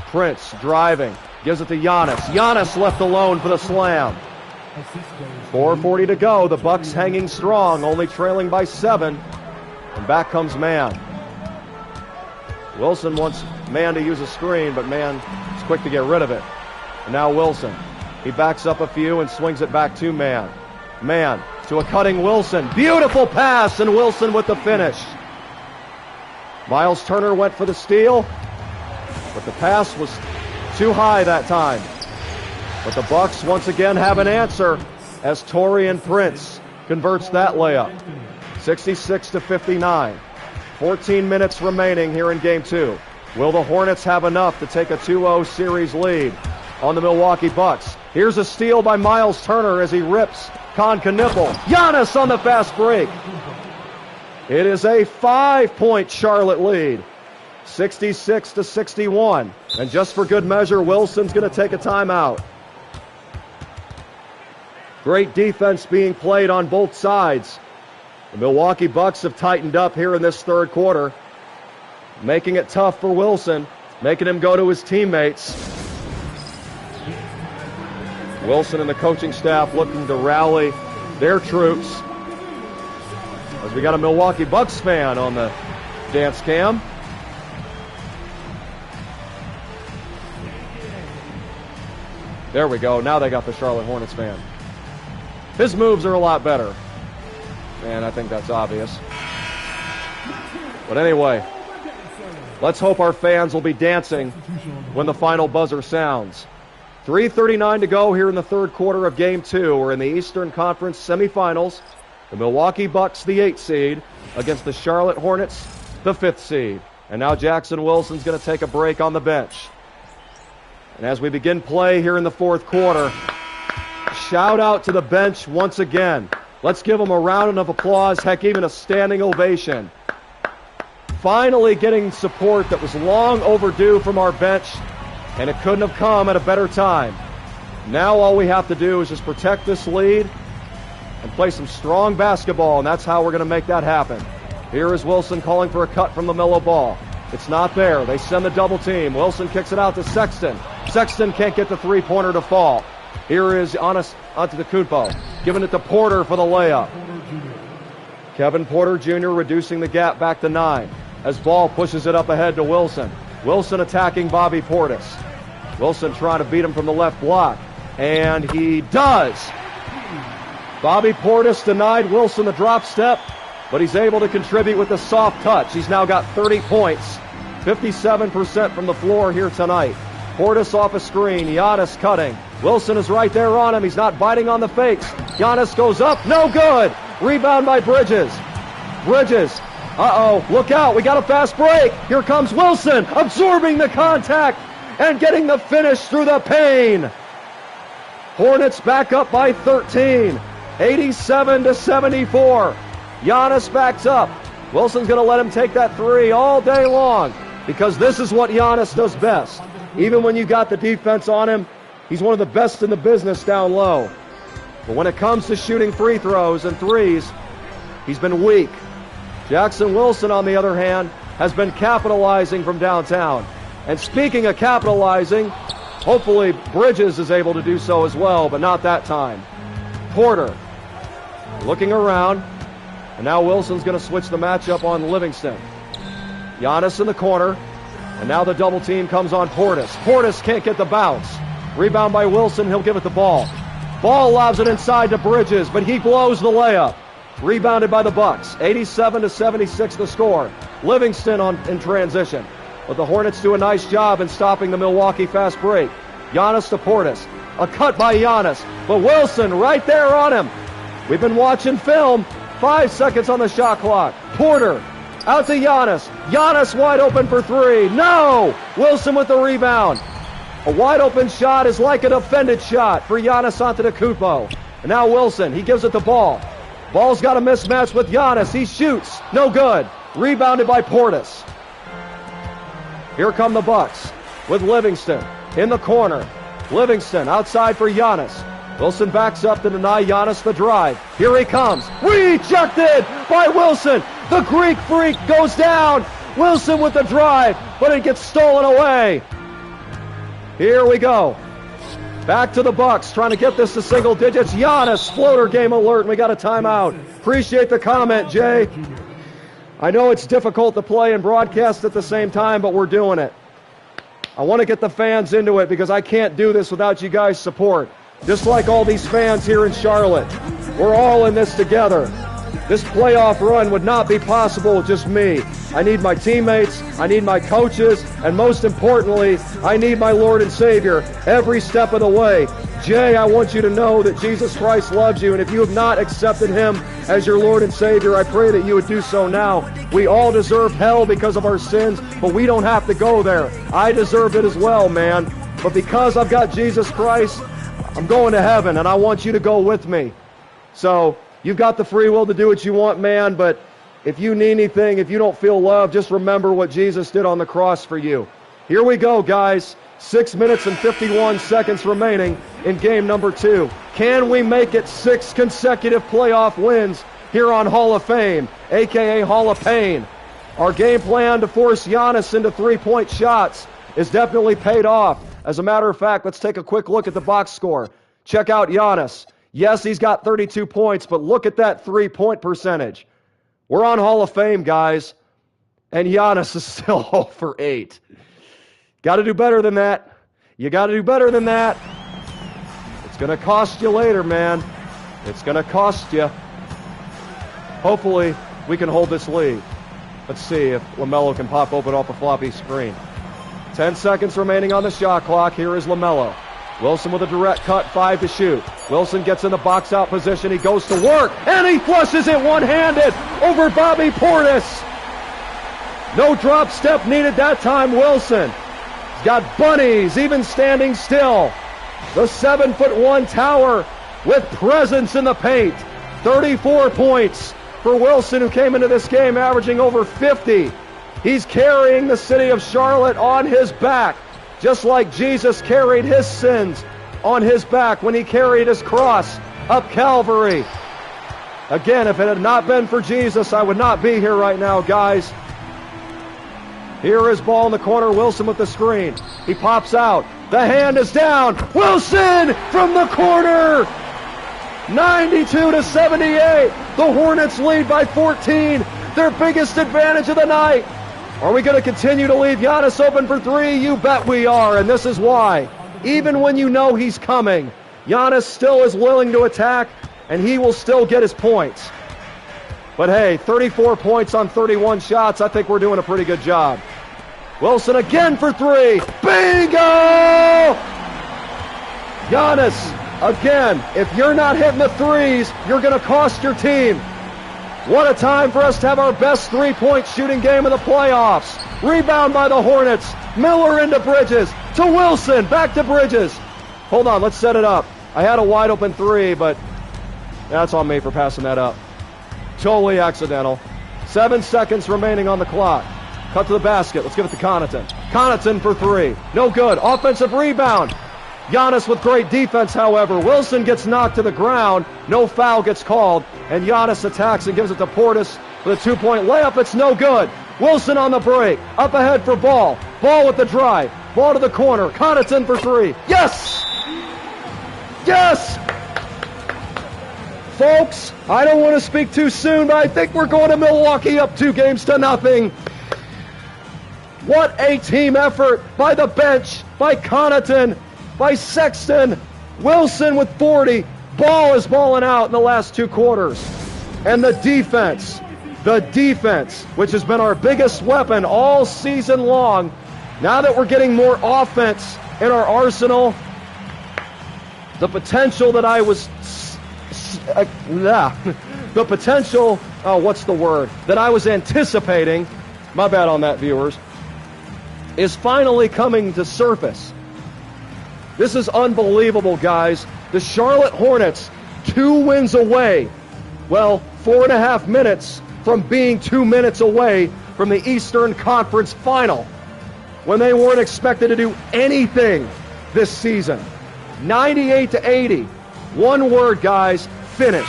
Prince driving. Gives it to Giannis. Giannis left alone for the slam. 4:40 to go. The Bucks hanging strong, only trailing by 7. And back comes Mann. Wilson wants Mann to use a screen, but Mann is quick to get rid of it. And now Wilson. He backs up a few and swings it back to Mann. Mann to a cutting Wilson. Beautiful pass, and Wilson with the finish. Miles Turner went for the steal, but the pass was too high that time. But the Bucks once again have an answer as Taurean Prince converts that layup. 66-59. 14 minutes remaining here in Game 2. Will the Hornets have enough to take a 2-0 series lead on the Milwaukee Bucks? Here's a steal by Miles Turner as he rips Knipple. Giannis on the fast break. It is a 5-point Charlotte lead. 66-61. And just for good measure, Wilson's going to take a timeout. Great defense being played on both sides. The Milwaukee Bucks have tightened up here in this third quarter, making it tough for Wilson, making him go to his teammates. Wilson and the coaching staff looking to rally their troops. As we got a Milwaukee Bucks fan on the dance cam. There we go. Now they got the Charlotte Hornets fan. His moves are a lot better. And I think that's obvious. But anyway, let's hope our fans will be dancing when the final buzzer sounds. 3:39 to go here in the third quarter of Game 2. We're in the Eastern Conference semifinals. The Milwaukee Bucks, the 8th seed, against the Charlotte Hornets, the 5th seed. And now Jackson Wilson's going to take a break on the bench. And as we begin play here in the fourth quarter, shout out to the bench once again. Let's give them a round of applause, heck, even a standing ovation. Finally getting support that was long overdue from our bench, and it couldn't have come at a better time. Now all we have to do is just protect this lead and play some strong basketball, and that's how we're going to make that happen. Here is Wilson calling for a cut from the Melo ball. It's not there. They send the double team. Wilson kicks it out to Sexton. Sexton can't get the three-pointer to fall. Here is Giannis Antetokounmpo, giving it to Porter for the layup. Kevin Porter Jr. reducing the gap back to 9 as Ball pushes it up ahead to Wilson. Wilson attacking Bobby Portis. Wilson trying to beat him from the left block, and he does. Bobby Portis denied Wilson the drop step, but he's able to contribute with the soft touch. He's now got 30 points, 57% from the floor here tonight. Portis off a screen, Giannis cutting. Wilson is right there on him. He's not biting on the fakes. Giannis goes up, no good. Rebound by Bridges. Bridges, look out, we got a fast break. Here comes Wilson, absorbing the contact and getting the finish through the pain. Hornets back up by 13, 87-74. Giannis backs up. Wilson's going to let him take that three all day long because this is what Giannis does best. Even when you got the defense on him, he's one of the best in the business down low. But when it comes to shooting free throws and threes, he's been weak. Jackson Wilson, on the other hand, has been capitalizing from downtown. And speaking of capitalizing, hopefully Bridges is able to do so as well, but not that time. Porter looking around, and now Wilson's going to switch the matchup on Livingston. Giannis in the corner, and now the double team comes on Portis. Portis can't get the bounce. Rebound by Wilson, he'll give it the Ball. Ball lobs it inside to Bridges, but he blows the layup. Rebounded by the Bucks, 87-76 the score. Livingston in transition, but the Hornets do a nice job in stopping the Milwaukee fast break. Giannis to Portis, a cut by Giannis, but Wilson right there on him. We've been watching film, 5 seconds on the shot clock. Porter, out to Giannis. Giannis wide open for three. No! Wilson with the rebound. A wide open shot is like a defended shot for Giannis Antetokounmpo. And now Wilson, he gives it the Ball. Ball's got a mismatch with Giannis. He shoots. No good. Rebounded by Portis. Here come the Bucks with Livingston in the corner. Livingston outside for Giannis. Wilson backs up to deny Giannis the drive. Here he comes. Rejected by Wilson. The Greek Freak goes down. Wilson with the drive, but it gets stolen away. Here we go. Back to the Bucks, trying to get this to single digits. Giannis, floater game alert, and we got a timeout. Appreciate the comment, Jay. I know it's difficult to play and broadcast at the same time, but we're doing it. I want to get the fans into it because I can't do this without you guys' support. Just like all these fans here in Charlotte. We're all in this together. This playoff run would not be possible with just me. I need my teammates, I need my coaches, and most importantly, I need my Lord and Savior every step of the way. Jay, I want you to know that Jesus Christ loves you, and if you have not accepted Him as your Lord and Savior, I pray that you would do so now. We all deserve hell because of our sins, but we don't have to go there. I deserved it as well, man. But because I've got Jesus Christ, I'm going to heaven, and I want you to go with me. So, you've got the free will to do what you want, man, but if you need anything, if you don't feel love, just remember what Jesus did on the cross for you. Here we go, guys. 6 minutes and 51 seconds remaining in game number 2. Can we make it 6 consecutive playoff wins here on Hall of Fame, a.k.a. Hall of Pain? Our game plan to force Giannis into three-point shots is definitely paid off. As a matter of fact, let's take a quick look at the box score. Check out Giannis. Yes, he's got 32 points, but look at that three-point percentage. We're on Hall of Fame, guys, and Giannis is still 0 for 8. Got to do better than that. You got to do better than that. It's going to cost you later, man. It's going to cost you. Hopefully, we can hold this lead. Let's see if LaMelo can pop open off a floppy screen. 10 seconds remaining on the shot clock. Here is LaMelo. Wilson with a direct cut, 5 to shoot. Wilson gets in the box out position. He goes to work, and he flushes it one-handed over Bobby Portis. No drop step needed that time, Wilson. He's got bunnies, even standing still. The 7'1" tower with presence in the paint. 34 points for Wilson, who came into this game averaging over 50. He's carrying the city of Charlotte on his back, just like Jesus carried his sins on his back when he carried his cross up Calvary. Again, if it had not been for Jesus, I would not be here right now, guys. Here is ball in the corner. Wilson with the screen. He pops out. The hand is down. Wilson from the corner. 92-78. The Hornets lead by 14. Their biggest advantage of the night. Are we going to continue to leave Giannis open for three? You bet we are, and this is why. Even when you know he's coming, Giannis still is willing to attack, and he will still get his points. But hey, 34 points on 31 shots. I think we're doing a pretty good job. Wilson again for three. Bingo! Giannis, again, if you're not hitting the threes, you're going to cost your team. What a time for us to have our best three-point shooting game of the playoffs. Rebound by the Hornets. Miller into Bridges. To Wilson. Back to Bridges. Hold on, let's set it up. I had a wide open three, but that's on me for passing that up. Totally accidental. 7 seconds remaining on the clock. Cut to the basket. Let's give it to Connaughton. Connaughton for three. No good. Offensive rebound. Giannis with great defense, however. Wilson gets knocked to the ground. No foul gets called. And Giannis attacks and gives it to Portis with a two-point layup. It's no good. Wilson on the break. Up ahead for Ball. Ball with the drive. Ball to the corner. Connaughton for three. Yes! Yes! Folks, I don't want to speak too soon, but I think we're going to Milwaukee up 2-0. What a team effort by the bench, by Connaughton, by Sexton. Wilson with 40. Ball is balling out in the last 2 quarters. And the defense, which has been our biggest weapon all season long, now that we're getting more offense in our arsenal, the potential that I was, the potential, that I was anticipating, my bad on that, viewers, is finally coming to surface. This is unbelievable, guys. The Charlotte Hornets, 2 wins away. Well, 4.5 minutes from being 2 minutes away from the Eastern Conference Final, when they weren't expected to do anything this season. 98-80. One word, guys, finish.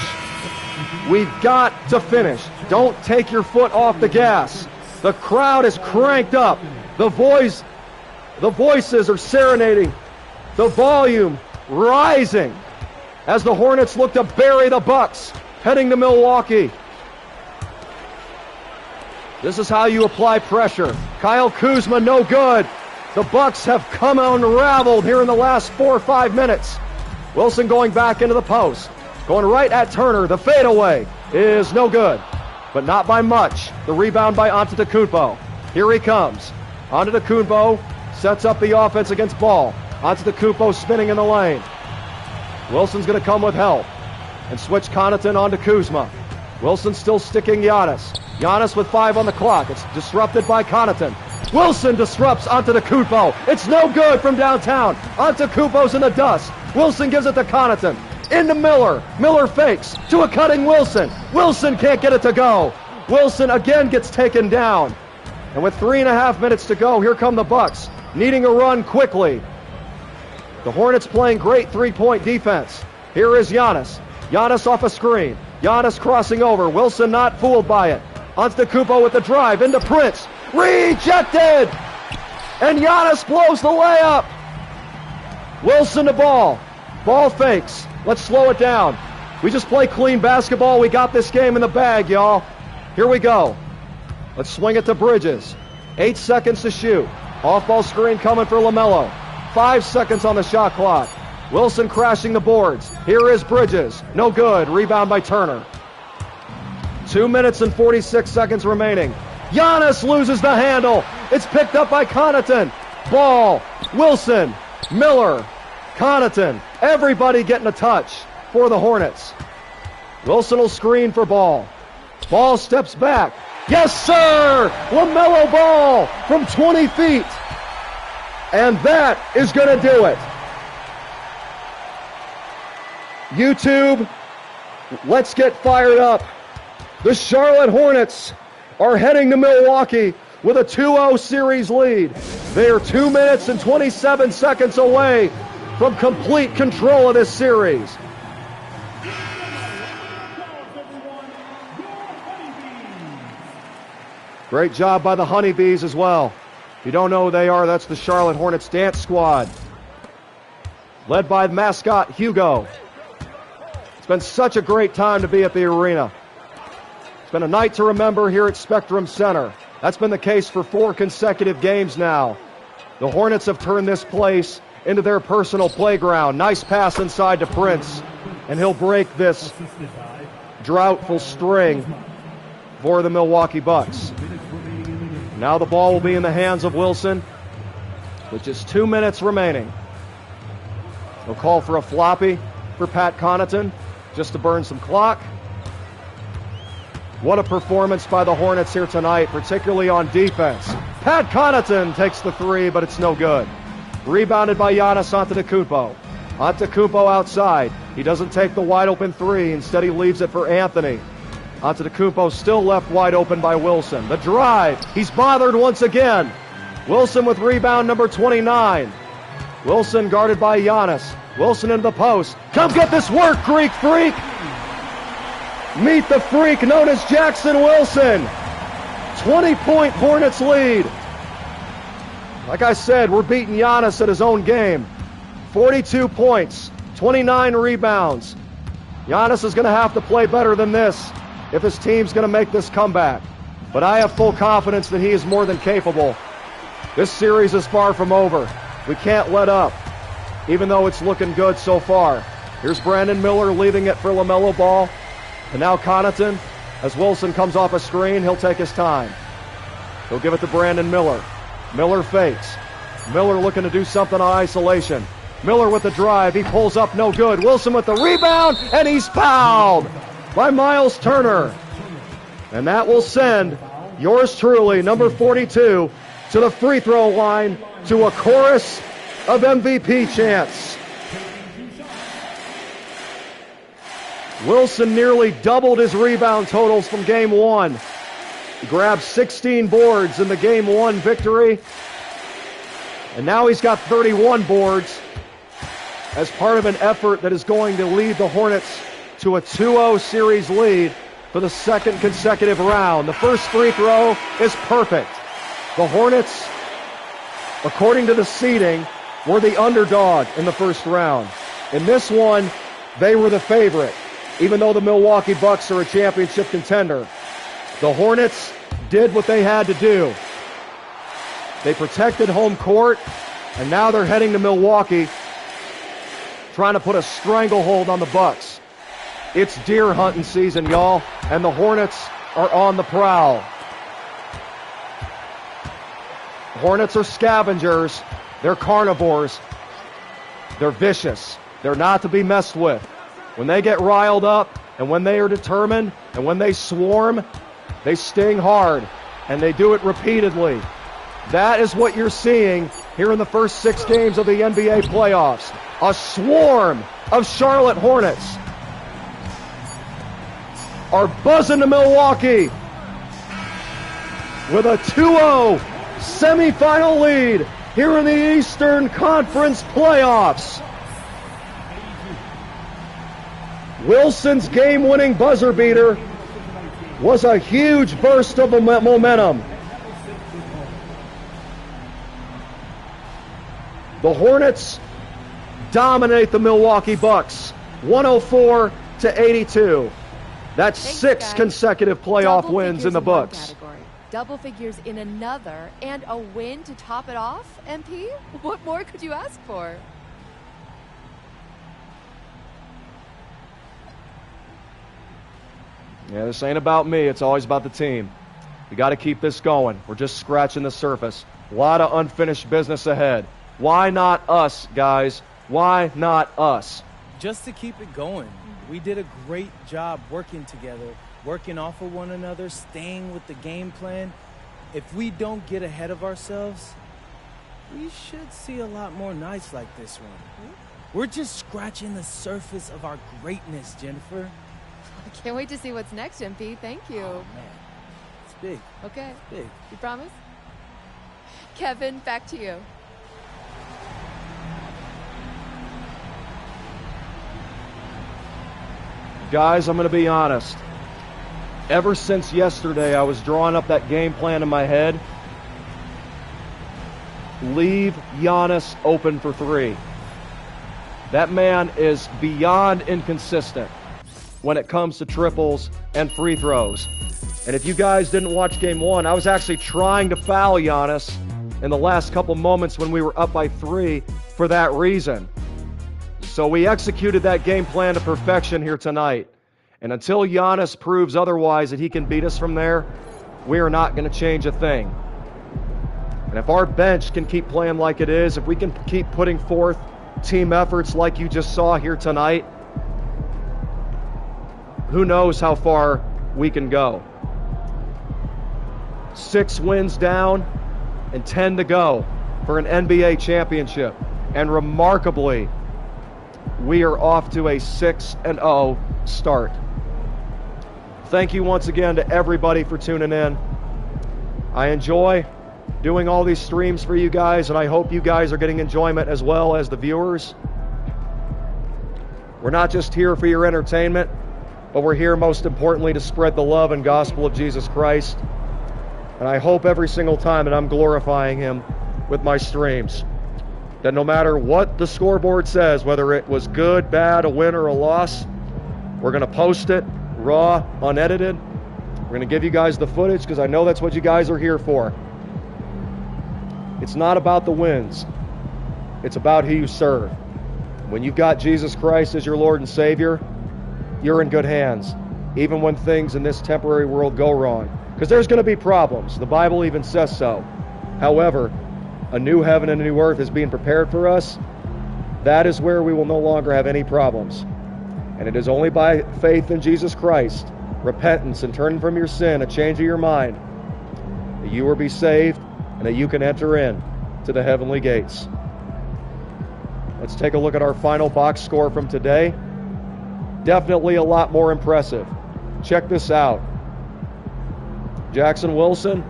We've got to finish. Don't take your foot off the gas. The crowd is cranked up. The voices are serenading. The volume rising as the Hornets look to bury the Bucks heading to Milwaukee. This is how you apply pressure. Kyle Kuzma, no good. The Bucks have come unraveled here in the last 4 or 5 minutes. Wilson going back into the post. Going right at Turner. The fadeaway is no good, but not by much. The rebound by Antetokounmpo. Here he comes. Antetokounmpo sets up the offense against Ball. Antetokounmpo spinning in the lane. Wilson's going to come with help and switch Connaughton onto Kuzma. Wilson still sticking Giannis. Giannis with 5 on the clock. It's disrupted by Connaughton. Wilson disrupts Antetokounmpo. It's no good from downtown. Antetokounmpo's in the dust. Wilson gives it to Connaughton. Into Miller. Miller fakes to a cutting Wilson. Wilson can't get it to go. Wilson again gets taken down. And with 3.5 minutes to go, here come the Bucks, needing a run quickly. The Hornets playing great three-point defense. Here is Giannis. Giannis off a screen. Giannis crossing over. Wilson not fooled by it. Antetokounmpo with the drive into Prince. Rejected! And Giannis blows the layup. Wilson to Ball. Ball fakes. Let's slow it down. We just play clean basketball. We got this game in the bag, y'all. Here we go. Let's swing it to Bridges. 8 seconds to shoot. Off-ball screen coming for LaMelo. 5 seconds on the shot clock. Wilson crashing the boards. Here is Bridges. No good. Rebound by Turner. 2 minutes and 46 seconds remaining. Giannis loses the handle. It's picked up by Connaughton. Ball. Wilson. Miller. Connaughton. Everybody getting a touch for the Hornets. Wilson will screen for Ball. Ball steps back. Yes, sir! LaMelo Ball from 20 feet. And that is going to do it. YouTube, let's get fired up. The Charlotte Hornets are heading to Milwaukee with a 2-0 series lead. They are 2 minutes and 27 seconds away from complete control of this series. Great job by the Honeybees as well. If you don't know who they are, that's the Charlotte Hornets dance squad, led by mascot Hugo. It's been such a great time to be at the arena. It's been a night to remember here at Spectrum Center. That's been the case for 4 consecutive games now. The Hornets have turned this place into their personal playground. Nice pass inside to Prince, and he'll break this droughtful string for the Milwaukee Bucks. Now the ball will be in the hands of Wilson with just 2 minutes remaining. He'll call for a floppy for Pat Connaughton just to burn some clock. What a performance by the Hornets here tonight, particularly on defense. Pat Connaughton takes the three, but it's no good. Rebounded by Giannis Antetokounmpo. Antetokounmpo outside. He doesn't take the wide open three. Instead, he leaves it for Anthony. Antetokounmpo still left wide open by Wilson. The drive. He's bothered once again. Wilson with rebound number 29. Wilson guarded by Giannis. Wilson into the post. Come get this work, Greek freak. Meet the freak known as Jackson Wilson. 20-point Hornets lead. Like I said, we're beating Giannis at his own game. 42 points, 29 rebounds. Giannis is going to have to play better than this if his team's going to make this comeback. But I have full confidence that he is more than capable. This series is far from over. We can't let up, even though it's looking good so far. Here's Brandon Miller leaving it for LaMelo Ball. And now Connaughton, as Wilson comes off a screen, he'll take his time. He'll give it to Brandon Miller. Miller fakes. Miller looking to do something on isolation. Miller with the drive. He pulls up, no good. Wilson with the rebound, and he's fouled by Miles Turner. And that will send yours truly, number 42, to the free throw line to a chorus of MVP chants. Wilson nearly doubled his rebound totals from game one. He grabbed 16 boards in the game one victory. And now he's got 31 boards as part of an effort that is going to lead the Hornets to a 2-0 series lead for the second consecutive round. The first free throw is perfect. The Hornets, according to the seeding, were the underdog in the first round. In this one, they were the favorite, even though the Milwaukee Bucks are a championship contender. The Hornets did what they had to do. They protected home court, and now they're heading to Milwaukee, trying to put a stranglehold on the Bucks. It's deer hunting season, y'all, and the Hornets are on the prowl. Hornets are scavengers. They're carnivores. They're vicious. They're not to be messed with. When they get riled up, and when they are determined, and when they swarm, they sting hard, and they do it repeatedly. That is what you're seeing here in the first 6 games of the NBA playoffs. A swarm of Charlotte Hornets are buzzing to Milwaukee with a 2-0 semifinal lead here in the Eastern Conference playoffs. Wilson's game-winning buzzer beater was a huge burst of momentum. The Hornets dominate the Milwaukee Bucks, 104-82. That's 6 consecutive playoff wins in the books. Double figures in another, and a win to top it off, MP? What more could you ask for? Yeah, this ain't about me. It's always about the team. We got to keep this going. We're just scratching the surface. A lot of unfinished business ahead. Why not us, guys? Why not us? Just to keep it going. We did a great job working together, working off of one another, staying with the game plan. If we don't get ahead of ourselves, we should see a lot more nights like this one. We're just scratching the surface of our greatness, Jennifer. I can't wait to see what's next, MP. Thank you. Oh, man. It's big. Okay. It's big. You promise? Kevin, back to you. Guys, I'm going to be honest. Ever since yesterday, I was drawing up that game plan in my head. Leave Giannis open for three. That man is beyond inconsistent when it comes to triples and free throws. And if you guys didn't watch game one, I was actually trying to foul Giannis in the last couple moments when we were up by 3 for that reason. So we executed that game plan to perfection here tonight. And until Giannis proves otherwise that he can beat us from there, we are not going to change a thing. And if our bench can keep playing like it is, if we can keep putting forth team efforts like you just saw here tonight, who knows how far we can go. 6 wins down and 10 to go for an NBA championship. And remarkably, we are off to a 6-0 start. Thank you once again to everybody for tuning in. I enjoy doing all these streams for you guys, and I hope you guys are getting enjoyment as well as the viewers. We're not just here for your entertainment, but we're here most importantly to spread the love and gospel of Jesus Christ. And I hope every single time that I'm glorifying Him with my streams, that no matter what the scoreboard says, whether it was good, bad, a win, or a loss, we're going to post it raw, unedited. We're going to give you guys the footage because I know that's what you guys are here for. It's not about the wins. It's about who you serve. When you've got Jesus Christ as your Lord and Savior, you're in good hands, even when things in this temporary world go wrong. Because there's going to be problems. The Bible even says so. However, a new heaven and a new earth is being prepared for us. That is where we will no longer have any problems. And it is only by faith in Jesus Christ, repentance and turning from your sin, a change of your mind, that you will be saved and that you can enter in to the heavenly gates. Let's take a look at our final box score from today. Definitely a lot more impressive. Check this out. Jackson Wilson,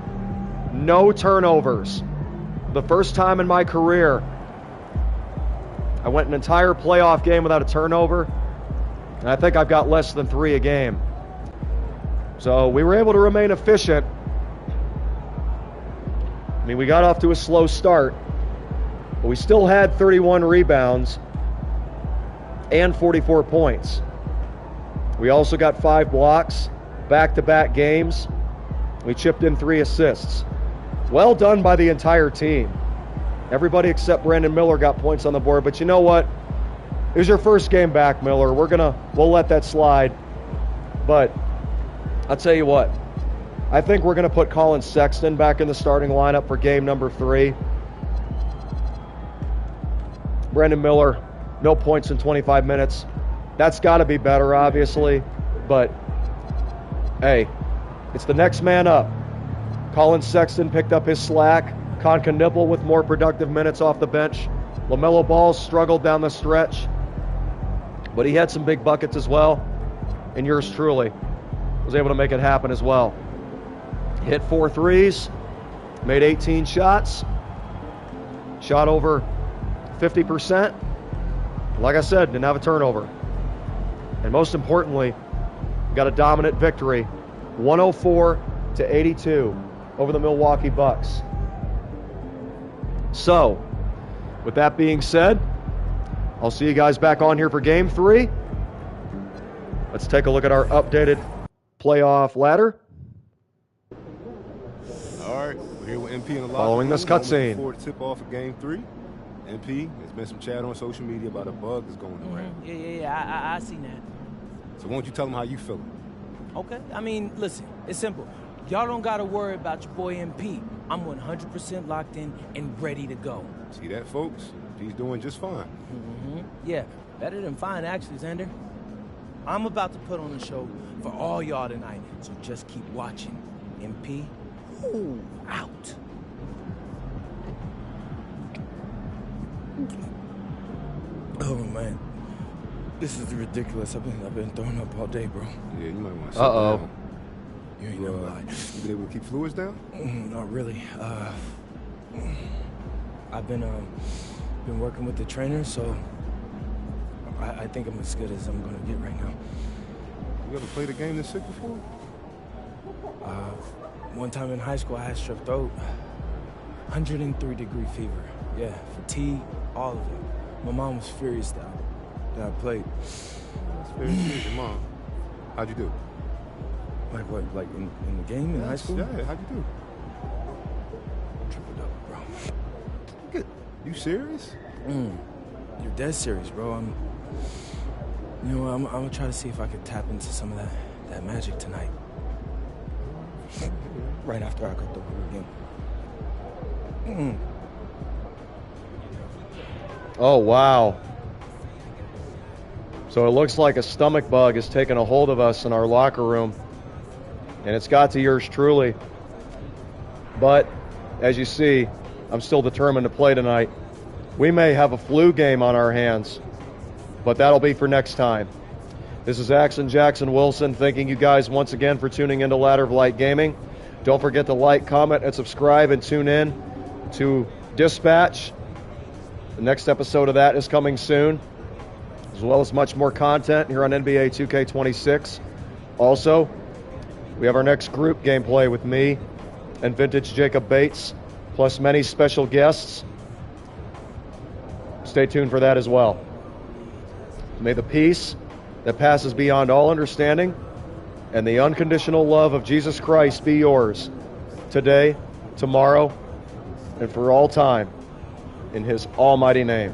no turnovers. The first time in my career I went an entire playoff game without a turnover, and I think I've got less than 3 a game. So we were able to remain efficient. I mean, we got off to a slow start, but we still had 31 rebounds and 44 points. We also got 5 blocks, back-to-back games. We chipped in 3 assists. Well done by the entire team. Everybody except Brandon Miller got points on the board, but you know what? It was your first game back, Miller. We'll let that slide. But I'll tell you what, I think we're going to put Colin Sexton back in the starting lineup for game number 3. Brandon Miller, no points in 25 minutes. That's got to be better, obviously. But, hey, it's the next man up. Colin Sexton picked up his slack. Concanibal with more productive minutes off the bench. LaMelo Ball struggled down the stretch, but he had some big buckets as well. And yours truly was able to make it happen as well. Hit 4 threes, made 18 shots, shot over 50%. Like I said, didn't have a turnover. And most importantly, got a dominant victory, 104-82 over the Milwaukee Bucks. So, with that being said, I'll see you guys back on here for game 3. Let's take a look at our updated playoff ladder. All right, we're here with MP in the locker Following room. this cutscene. Looking forward to tip off of game 3. MP, there's been some chat on social media about a bug that's going around. Yeah, I seen that. So why don't you tell them how you feeling? Okay? I mean, listen, it's simple. Y'all don't got to worry about your boy MP. I'm 100% locked in and ready to go. See that, folks? He's doing just fine. Yeah, better than fine, actually, Xander. I'm about to put on a show for all y'all tonight, so just keep watching. MP, ooh, out. Oh, man. This is ridiculous. I've been throwing up all day, bro. Yeah, you might want to sit down. You ain't never lied. You been able to keep fluids down? Not really. I've been working with the trainer, so I think I'm as good as I'm gonna get right now. You ever played a game this sick before? One time in high school, I had strep throat. 103-degree fever. Yeah, fatigue, all of it. My mom was furious that I played. That's very serious, your mom. How'd you do? Like what? Like in the game in high school? Yeah, how'd you do? Triple-double, bro. Good. You serious? You're dead serious, bro. I'm gonna try to see if I could tap into some of that magic tonight. Right after I go through it again. Oh, wow. So it looks like a stomach bug has taken a hold of us in our locker room. And it's got to yours truly. But, as you see, I'm still determined to play tonight. We may have a flu game on our hands, but that'll be for next time. This is Axon Jackson Wilson, thanking you guys once again for tuning into Ladder of Light Gaming. Don't forget to like, comment, and subscribe, and tune in to Dispatch. The next episode of that is coming soon, as well as much more content here on NBA 2K26. Also, we have our next group gameplay with me and Vintage Jacob Bates, plus many special guests. Stay tuned for that as well. May the peace that passes beyond all understanding and the unconditional love of Jesus Christ be yours today, tomorrow, and for all time, in his almighty name.